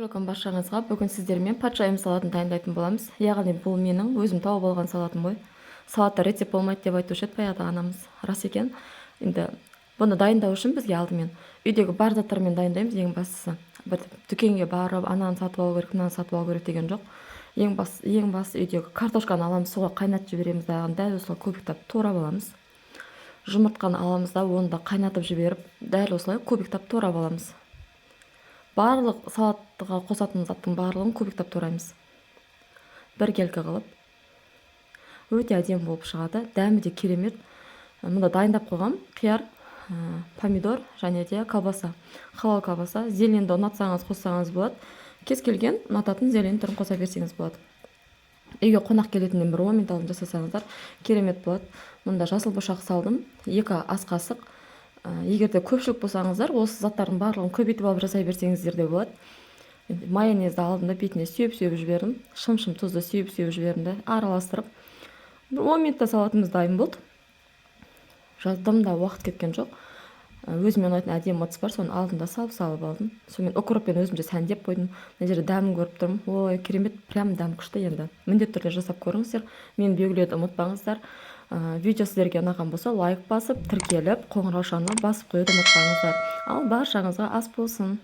күн баршаңызға. Бүгін сіздермен патшайым салатын дайындайтын боламыз. Яғни бұл менің өзім тауып алған салатым ғой. Салатта рецепт болмайды деп айтушы еді баяғыда анамыз. Рас екен. Енді бұны дайындау үшін бізге алдымен үйдегі бар заттармен дайындаймыз. Ең бастысы бір дүкенге барып ананы сатып алу керек, мынаны сатып алу керек деген жоқ. Ең басы үйдегі картошканы аламыз, суға қайнатып жібереміз, дәл осылай кубиктап турап аламыз. Жұмыртқаны аламыз да оны да қайнатып жіберіп, дәл осылай кубиктап турап аламыз. Барлық салатқа қосатын заттың барлығын кубиктап тураймыз. Бір келкі қылып. Өте әдемі болып шығады. Дәмі де керемет. Мұнда дайындап қойғам қияр, помидор және де колбаса. Халал колбаса. Зеленді ұнатсаңыз қоссаңыз болады. Кез келген ұнататын зелень түрін қоса берсеңіз болады. Үйге қонақ келетінден бір моменталын жасасаңыздар керемет болады. Мұнда жасыл бұршақ салдым. 2 ас қасық. Егерде көпшілік болсаңыздар, осы заттардың барлығын көбейтіп алып жасай берсеңіздер де болады. Майонезді алдым да бетіне сүйіп жібердім. Шым тұзды сүйіп жібердім де араластырып. Бір моментта салатымыз дайын болды. Жаздым да уақыт кеткен жоқ. Өзіме ұнайтын әдемі ыдыс бар, соны алдым да салып алдым. Сонымен укроппен өзімше сәндеп қойдым. Мына жерде дәмін көріп тұрмын. Ой, керемет, прям дәм күшті енді. Міндетті түрде жасап көріңіздер. Мені белгілеуді ұмытпаңыздар. Видео сіздерге ұнаған болса, лайк басып, тіркеліп, қоңырау шанына басып қоюды ұмытпаңыздар. Ал баршаңызға ас болсын.